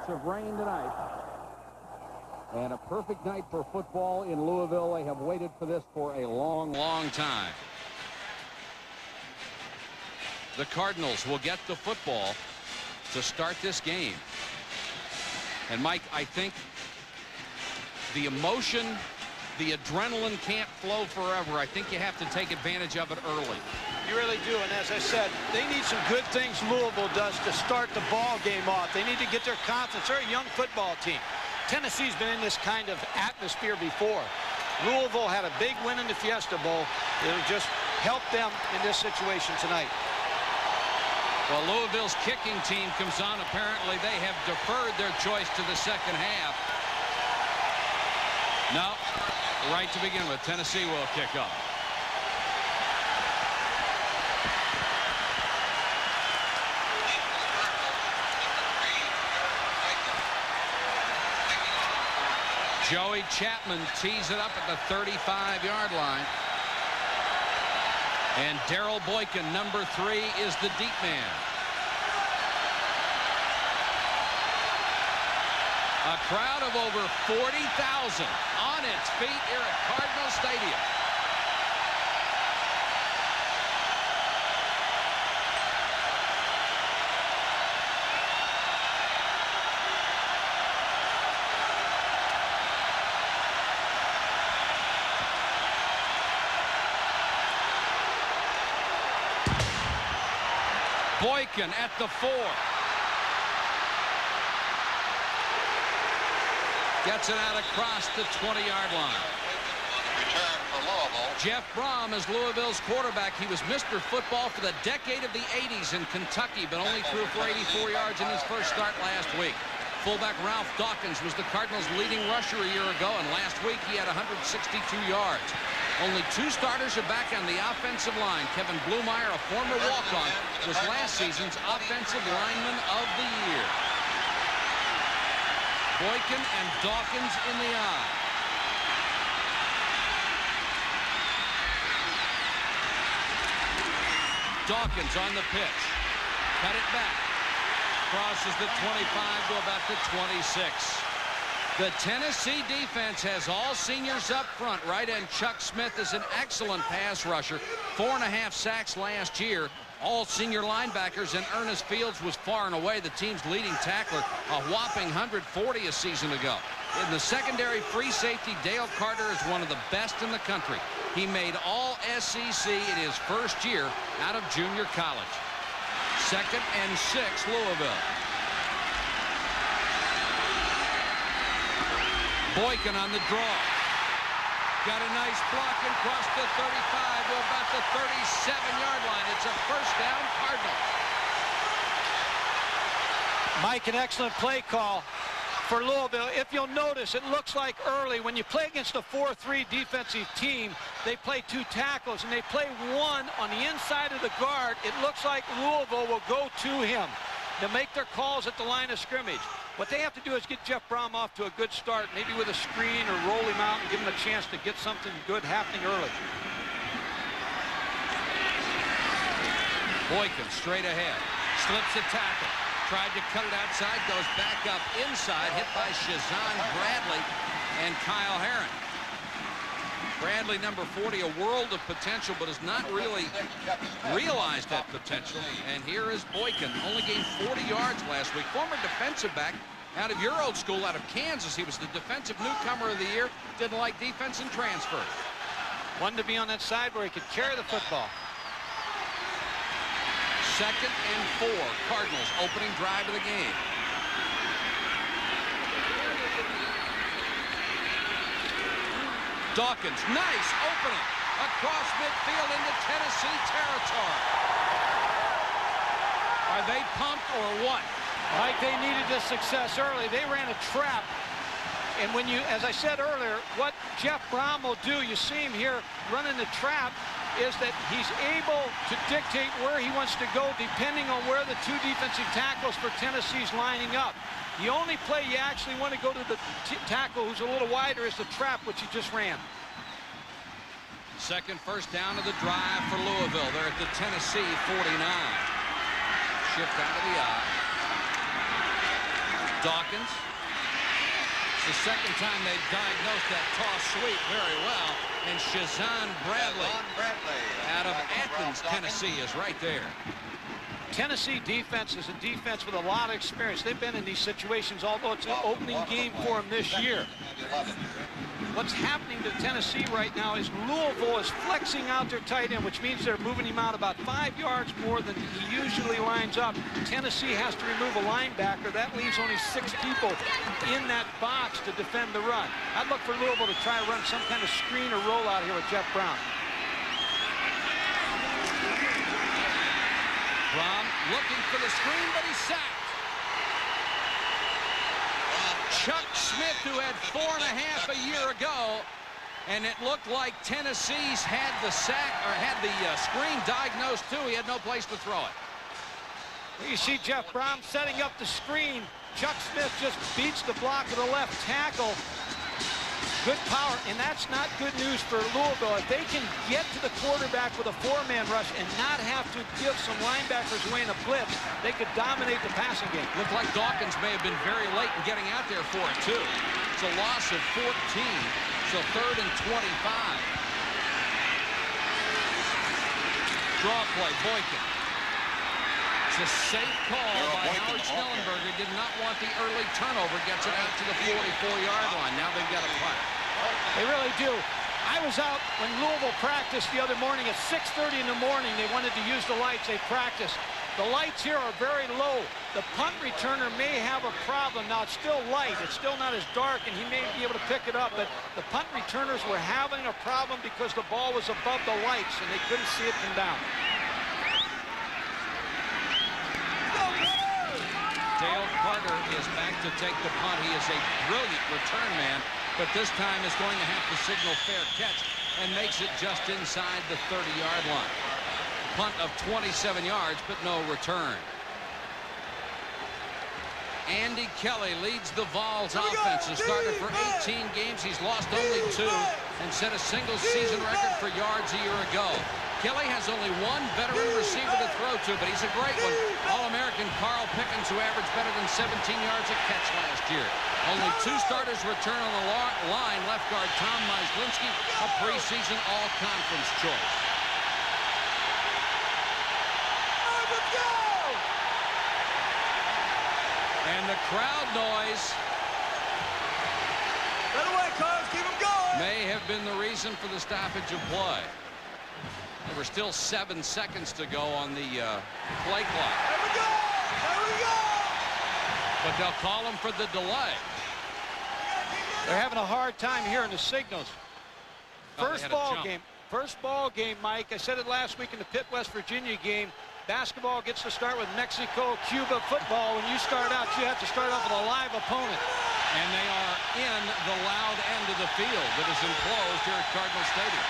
minutes of rain tonight. And a perfect night for football in Louisville. They have waited for this for a long, long time. The Cardinals will get the football to start this game. And Mike, I think the emotion, the adrenaline can't flow forever. I think you have to take advantage of it early. You really do, and as I said, they need some good things Louisville does to start the ball game off. They need to get their confidence. They're a young football team. Tennessee's been in this kind of atmosphere before. Louisville had a big win in the Fiesta Bowl. It'll just help them in this situation tonight. Well, Louisville's kicking team comes on. Apparently, they have deferred their choice to the second half. No, right to begin with, Tennessee will kick off. Joey Chapman tees it up at the 35-yard line. And Darrell Boykin, number 3, is the deep man. A crowd of over 40,000 on its feet here at Cardinal Stadium. Boykin at the 4. Gets it out across the 20-yard line. Return for Louisville. Jeff Brom is Louisville's quarterback. He was Mr. Football for the decade of the 80s in Kentucky, but only threw for 84 yards in his first start last week. Fullback Ralph Dawkins was the Cardinals' leading rusher a year ago, and last week he had 162 yards. Only 2 starters are back on the offensive line. Kevin Blumeyer, a former walk-on, was last season's Offensive Lineman of the Year. Boykin and Dawkins in the eye. Dawkins on the pitch. Cut it back. Crosses the 25 to about the 26. The Tennessee defense has all seniors up front. Right end Chuck Smith is an excellent pass rusher. 4.5 sacks last year. All senior linebackers, and Ernest Fields was far and away the team's leading tackler, a whopping 140 a season ago. In the secondary, free safety Dale Carter is one of the best in the country. He made all SEC in his first year out of junior college. 2nd and 6, Louisville. Boykin on the draw. Got a nice block and crossed the 35 to about the 37-yard line. It's a first down, Cardinals. Mike, an excellent play call for Louisville. If you'll notice, it looks like early when you play against a 4-3 defensive team, they play 2 tackles and they play 1 on the inside of the guard. It looks like Louisville will go to him to make their calls at the line of scrimmage. What they have to do is get Jeff Brom off to a good start, maybe with a screen or roll him out and give him a chance to get something good happening early. Boykin straight ahead. Slips a tackle. Tried to cut it outside. Goes back up inside. Hit by Shazan Bradley and Kyle Herron. Bradley, number 40, a world of potential, but has not really realized that potential. And here is Boykin, only gained 40 yards last week. Former defensive back out of your old school, out of Kansas. He was the defensive newcomer of the year. Didn't like defense and transferred. Wanted to be on that side where he could carry the football. 2nd and 4, Cardinals opening drive of the game. Dawkins, nice opening across midfield into Tennessee territory. Are they pumped or what? Mike, they needed this success early. They ran a trap. And when you, as I said earlier, what Jeff Brom will do, you see him here running the trap, is that he's able to dictate where he wants to go depending on where the 2 defensive tackles for Tennessee's lining up. The only play you actually want to go to the tackle who's a little wider is the trap, which he just ran. Second first down of the drive for Louisville. They're at the Tennessee 49. Shift out of the eye. Dawkins. It's the second time they've diagnosed that toss sweep very well. And Shazan Bradley out of Athens, Tennessee, is right there. Tennessee defense is a defense with a lot of experience. They've been in these situations, although it's an opening game for them this year. What's happening to Tennessee right now is Louisville is flexing out their tight end, which means they're moving him out about 5 yards more than he usually lines up. Tennessee has to remove a linebacker. That leaves only 6 people in that box to defend the run. I'd look for Louisville to try to run some kind of screen or roll out here with Jeff Brown. Brown looking for the screen, but he's sacked. Chuck Smith, who had 4.5 a year ago, and it looked like Tennessee's had the screen diagnosed too. He had no place to throw it. You see Jeff Brown setting up the screen. Chuck Smith just beats the block of the left tackle. Good power, and that's not good news for Louisville. If they can get to the quarterback with a 4-man rush and not have to give some linebackers away in a blitz, they could dominate the passing game. Looked like Dawkins may have been very late in getting out there for it, too. It's a loss of 14, so 3rd and 25. Draw play, Boykin. It's a safe call by Howard Schnellenberger. Did not want the early turnover. Gets it out to the 44-yard line. Now they've got a punt. They really do. I was out when Louisville practiced the other morning at 6:30 in the morning. They wanted to use the lights. They practiced. The lights here are very low. The punt returner may have a problem. Now, it's still light. It's still not as dark, and he may be able to pick it up. But the punt returners were having a problem because the ball was above the lights, and they couldn't see it come down. Dale Carter is back to take the punt. He is a brilliant return man, but this time is going to have to signal fair catch and makes it just inside the 30-yard line. Punt of 27 yards, but no return. Andy Kelly leads the Vols offense. Has started for 18 games. He's lost only 2 and set a single-season record for yards a year ago. Kelly has only 1 veteran receiver to throw to, but he's a great one. All-American Carl Pickens, who averaged better than 17 yards a catch last year. Only 2 starters return on the line. Left guard Tom Myslinski, a preseason all-conference choice. And the crowd noise may have been the reason for the stoppage of play. There were still 7 seconds to go on the play clock. There we go! There we go! But they'll call him for the delay. They're having a hard time hearing the signals. First ball game, Mike. I said it last week in the Pitt, West Virginia game. Basketball gets to start with Mexico, Cuba. Football, when you start out, you have to start off with a live opponent. And they are in the loud end of the field that is enclosed here at Cardinal Stadium.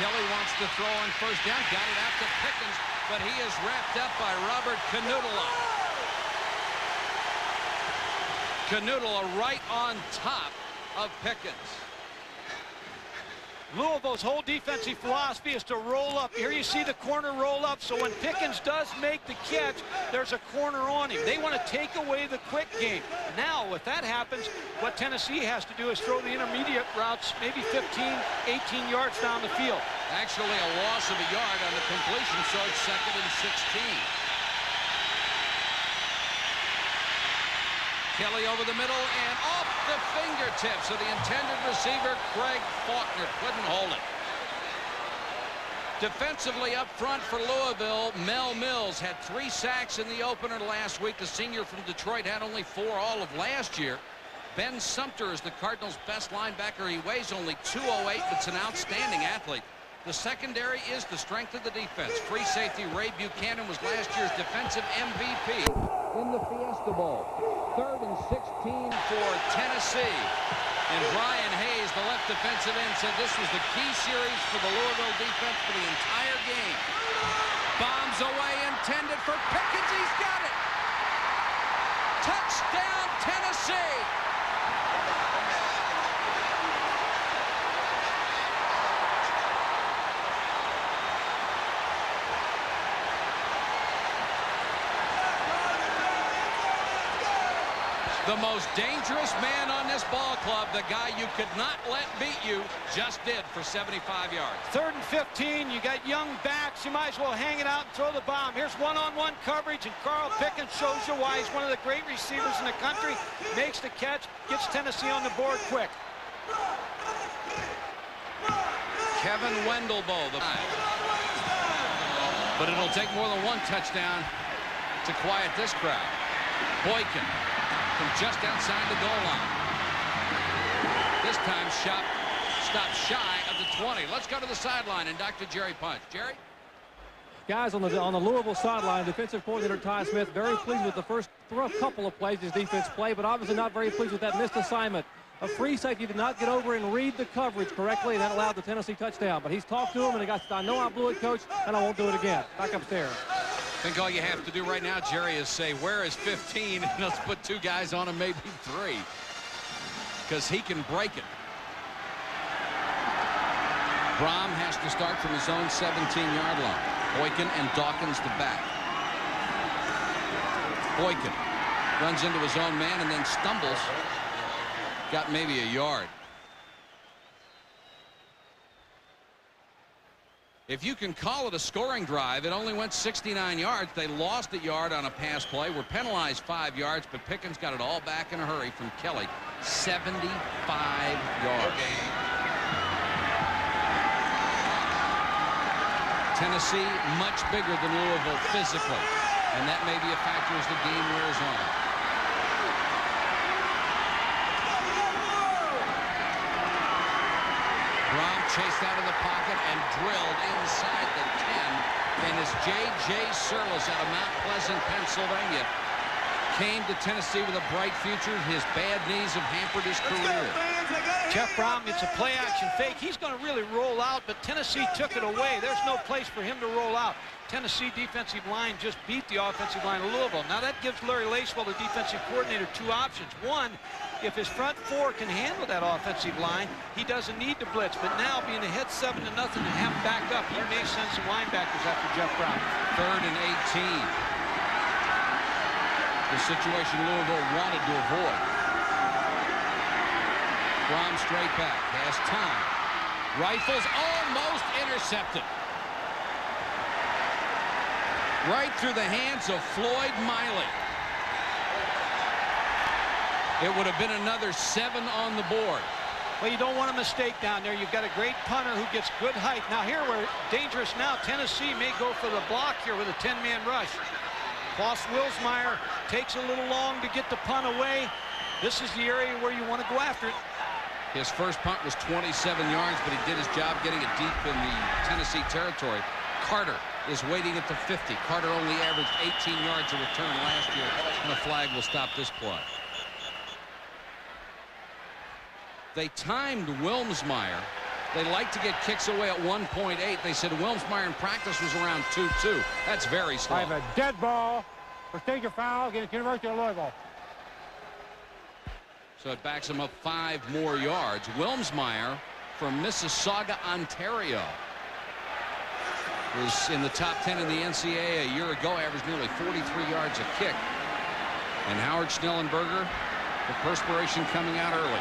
Kelly wants to throw on first down. Got it out to Pickens, but he is wrapped up by Robert Canoodle. Canoodle right on top of Pickens. Louisville's whole defensive philosophy is to roll up. Here you see the corner roll up, so when Pickens does make the catch, there's a corner on him. They want to take away the quick game. Now, if that happens, what Tennessee has to do is throw the intermediate routes, maybe 15, 18 yards down the field. Actually, a loss of a yard on the completion, so it's 2nd and 16. Kelly over the middle and off the fingertips of the intended receiver, Craig Faulkner. Couldn't hold it. Defensively up front for Louisville, Mel Mills had 3 sacks in the opener last week. The senior from Detroit had only 4 all of last year. Ben Sumter is the Cardinals' best linebacker. He weighs only 208, but it's an outstanding athlete. The secondary is the strength of the defense. Free safety Ray Buchanan was last year's defensive MVP in the Fiesta Bowl. 3rd and 16 for Tennessee. And Brian Hayes, the left defensive end, said this was the key series for the Louisville defense for the entire game. Bombs away, intended for Pickens. He's got it. Touchdown, Tennessee. The most dangerous man on this ball club, the guy you could not let beat you, just did for 75 yards. 3rd and 15. You got young backs. You might as well hang it out and throw the bomb. Here's one-on-one coverage, and Carl Pickens shows you why he's one of the great receivers in the country. Makes the catch, gets Tennessee on the board quick. Kevin Wendelbo, but it'll take more than one touchdown to quiet this crowd. Boykin from just outside the goal line. This time stopped shy of the 20. Let's go to the sideline and Dr. Jerry Punch. Jerry? Guys, on the Louisville sideline, defensive coordinator Ty Smith very pleased with the first couple of plays his defense played, but obviously not very pleased with that missed assignment. A free safety did not get over and read the coverage correctly, and that allowed the Tennessee touchdown. But he's talked to him, and he got, I know I blew it, Coach, and I won't do it again. Back upstairs. I think all you have to do right now, Jerry, is say, where is 15? And let's put 2 guys on him, maybe 3. Because he can break it. Brom has to start from his own 17-yard line. Boykin and Dawkins to back. Boykin runs into his own man and then stumbles. Got maybe a yard. If you can call it a scoring drive, it only went 69 yards. They lost a yard on a pass play. Were penalized 5 yards, but Pickens got it all back in a hurry from Kelly. 75 yards. Tennessee much bigger than Louisville physically, and that may be a factor as the game wears on. Brom chased out of the pocket and drilled inside the 10. And as J.J. Surlis out of Mount Pleasant, Pennsylvania, came to Tennessee with a bright future, his bad knees have hampered his career. Jeff Brom gets a play-action fake. He's going to really roll out, but Tennessee took it away. There's no place for him to roll out. Tennessee defensive line just beat the offensive line of Louisville. Now that gives Larry Lacewell, the defensive coordinator, 2 options. One, if his front 4 can handle that offensive line, he doesn't need to blitz. But now being ahead 7-0 and have him back up, he may send some linebackers after Jeff Brom. 3rd and 18. The situation Louisville wanted to avoid. Brom straight back, has time. Rifles almost intercepted. Right through the hands of Floyd Miley. It would have been another 7 on the board. Well, you don't want a mistake down there. You've got a great punter who gets good height. Now here we're dangerous now. Tennessee may go for the block here with a 10-man rush. Klaus Wilsmeyer takes a little long to get the punt away. This is the area where you want to go after it. His first punt was 27 yards, but he did his job getting it deep in the Tennessee territory. Carter is waiting at the 50. Carter only averaged 18 yards a return last year, and a flag will stop this play. They timed Wilmsmeyer. They like to get kicks away at 1.8. They said Wilmsmeyer in practice was around 2.2. That's very slow. I have a dead ball. Procedure foul against University of Louisville. So it backs him up 5 more yards. Wilmsmeyer from Mississauga, Ontario, was in the top 10 in the NCAA a year ago, averaged nearly 43 yards a kick. And Howard Schnellenberger, the perspiration coming out early.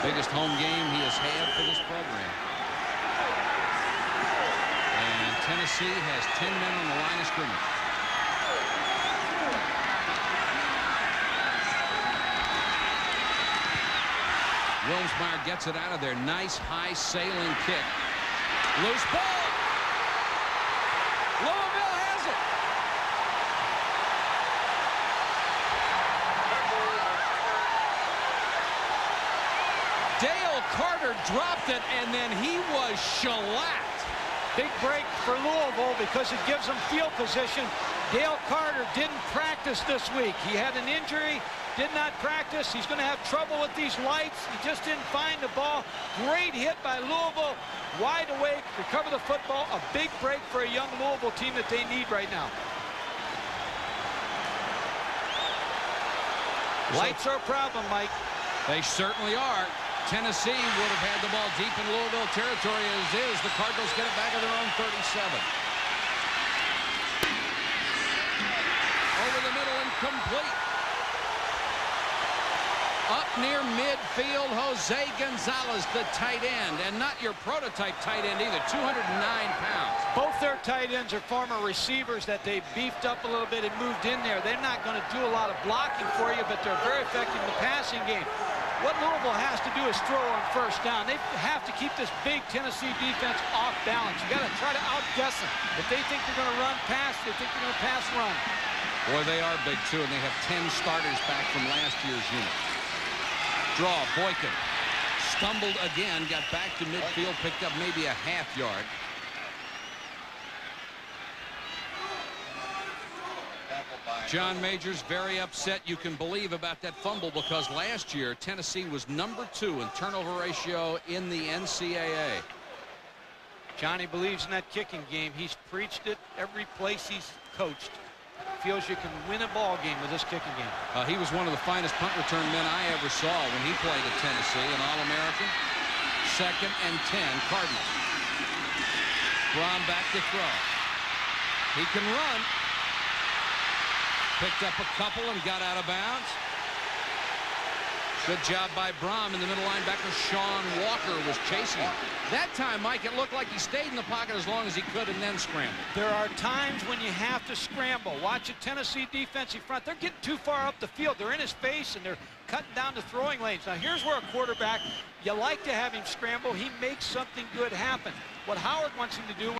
Biggest home game he has had for this program. And Tennessee has 10 men on the line of scrimmage. Wilmsmeyer gets it out of there. Nice high sailing kick. Loose ball. Louisville has it. Dale Carter dropped it, and then he was shellacked. Big break for Louisville because it gives them field position. Dale Carter didn't practice this week. He had an injury, did not practice. He's going to have trouble with these lights. He just didn't find the ball. Great hit by Louisville. Wide awake, recover the football. A big break for a young Louisville team that they need right now. Lights are a problem, Mike. They certainly are. Tennessee would have had the ball deep in Louisville territory as is. The Cardinals get it back at their own 37. complete. Up near midfield, Jose Gonzalez, the tight end, and not your prototype tight end either, 209 pounds. Both their tight ends are former receivers that they beefed up a little bit and moved in there. They're not going to do a lot of blocking for you, but they're very effective in the passing game. What Louisville has to do is throw on first down. They have to keep this big Tennessee defense off balance. You got to try to outguess them. If they think they're going to run pass, they think they're going to pass run. Boy, they are big, too, and they have 10 starters back from last year's unit. Draw, Boykin stumbled again, got back to midfield, picked up maybe a half yard. John Majors very upset, you can believe, about that fumble, because last year Tennessee was #2 in turnover ratio in the NCAA. Johnny believes in that kicking game. He's preached it every place he's coached. Feels you can win a ball game with this kicking game. He was one of the finest punt return men I ever saw when he played at Tennessee, an All-American. 2nd and 10, Cardinals. Braun back to throw. He can run. Picked up a couple and got out of bounds. Good job by Braun, and the middle linebacker Sean Walker was chasing him. That time, Mike, it looked like he stayed in the pocket as long as he could and then scrambled. There are times when you have to scramble. Watch a Tennessee defensive front. They're getting too far up the field. They're in his face, and they're cutting down the throwing lanes. Now, here's where a quarterback, you like to have him scramble. He makes something good happen. What Howard wants him to do